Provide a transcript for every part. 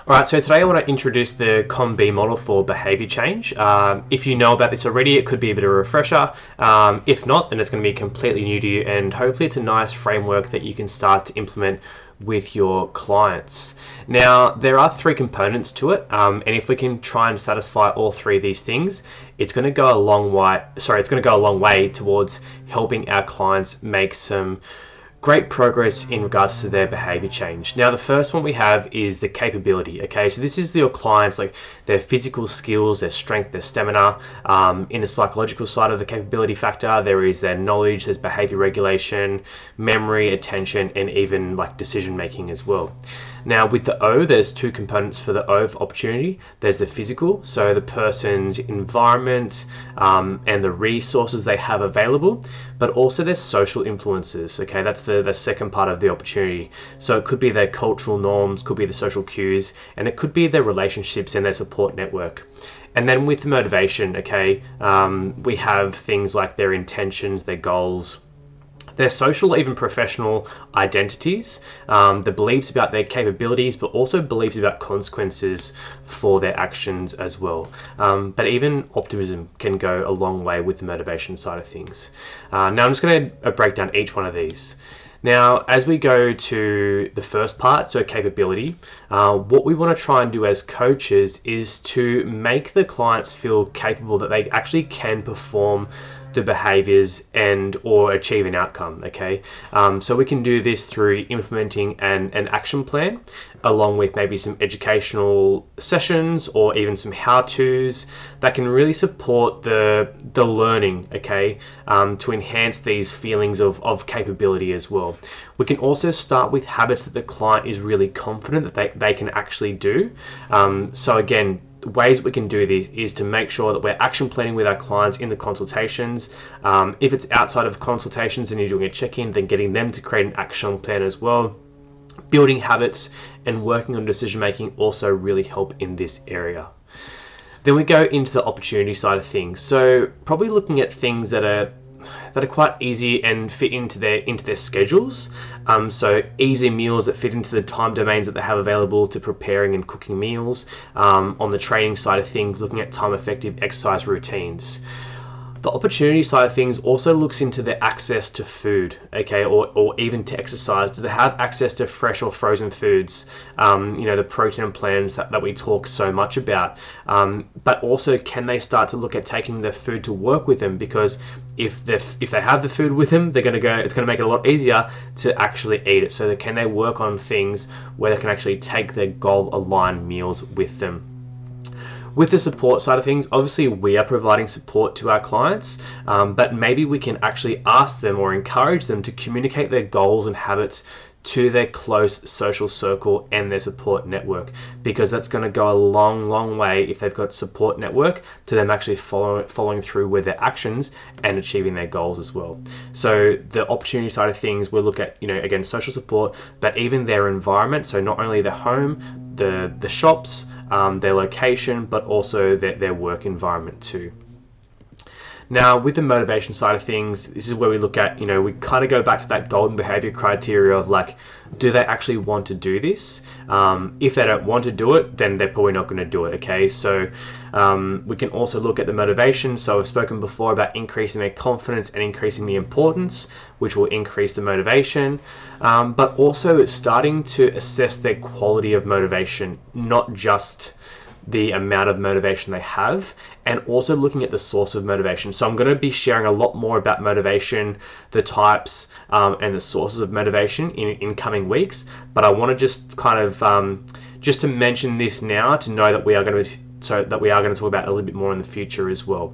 All right, so today I want to introduce the COM-B model for behavior change. If you know about this already, it could be a bit of a refresher. If not, then it's going to be completely new to you, and hopefully it's a nice framework that you can start to implement with your clients. Now, there are three components to it, and if we can try and satisfy all three of these things, it's going to go a long way. It's going to go a long way towards helping our clients make some great progress in regards to their behavior change. Now, the first one we have is the capability. Okay, so this is your clients, like their physical skills, their strength, their stamina. In the psychological side of the capability factor, there is their knowledge, there's behavior regulation, memory, attention, and even like decision making as well. Now, with the O, there's two components for the O of opportunity. There's the physical, so the person's environment and the resources they have available, but also their social influences. Okay, that's the second part of the opportunity. So it could be their cultural norms, could be the social cues, and it could be their relationships and their support network. And then with the motivation, okay, we have things like their intentions, their goals, their social, even professional identities, the beliefs about their capabilities, but also beliefs about consequences for their actions as well. But even optimism can go a long way with the motivation side of things. Now I'm just going to break down each one of these. Now, as we go to the first part, so capability, what we want to try and do as coaches is to make the clients feel capable that they actually can perform the behaviors and or achieve an outcome. Okay, so we can do this through implementing an action plan, along with maybe some educational sessions or even some how-tos that can really support the learning, okay, to enhance these feelings of capability as well. We can also start with habits that the client is really confident that they can actually do. So again, ways we can do this is to make sure that we're action planning with our clients in the consultations. If it's outside of consultations and you're doing a check-in, then getting them to create an action plan as well. Building habits and working on decision making also really help in this area. Then we go into the opportunity side of things. So probably looking at things that are quite easy and fit into their schedules. So easy meals that fit into the time domains that they have available to preparing and cooking meals. On the training side of things, looking at time effective exercise routines. The opportunity side of things also looks into their access to food, okay, or even to exercise. Do they have access to fresh or frozen foods? The protein plans that we talk so much about. But also, can they start to look at taking the food to work with them? Because if they have the food with them, it's going to make it a lot easier to actually eat it. So can they work on things where they can actually take their goal-aligned meals with them? With the support side of things, obviously we are providing support to our clients, but maybe we can actually ask them or encourage them to communicate their goals and habits to their close social circle and their support network, because that's going to go a long way if they've got support network to them actually following through with their actions and achieving their goals as well. So the opportunity side of things, we'll look at, again, social support, but even their environment. So not only their home, the shops, their location, but also their work environment too. Now, with the motivation side of things, this is where we look at, we kind of go back to that golden behavior criteria of like, do they actually want to do this? If they don't want to do it, then they're probably not going to do it, okay? So we can also look at the motivation. So I've spoken before about increasing their confidence and increasing the importance, which will increase the motivation, but also starting to assess their quality of motivation, not just the amount of motivation they have, and also looking at the source of motivation. So I'm going to be sharing a lot more about motivation, the types, and the sources of motivation in coming weeks. But I want to just kind of just to mention this now to know that we are going to talk about it a little bit more in the future as well.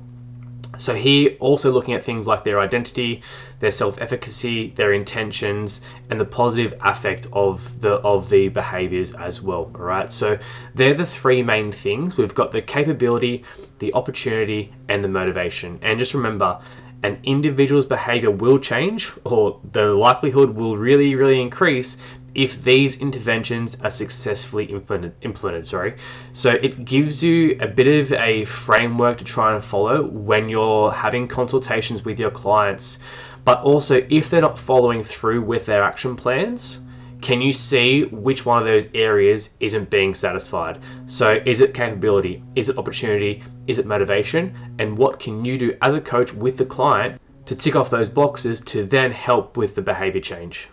So here, also looking at things like their identity, their self-efficacy, their intentions, and the positive affect of the behaviors as well. All right. So they're the three main things. We've got the capability, the opportunity, and the motivation. And just remember, an individual's behavior will change, or the likelihood will really increase if these interventions are successfully implemented. So it gives you a bit of a framework to try and follow when you're having consultations with your clients. But also, if they're not following through with their action plans, Can you see which one of those areas isn't being satisfied? So is it capability? Is it opportunity? Is it motivation? And what can you do as a coach with the client to tick off those boxes to then help with the behavior change?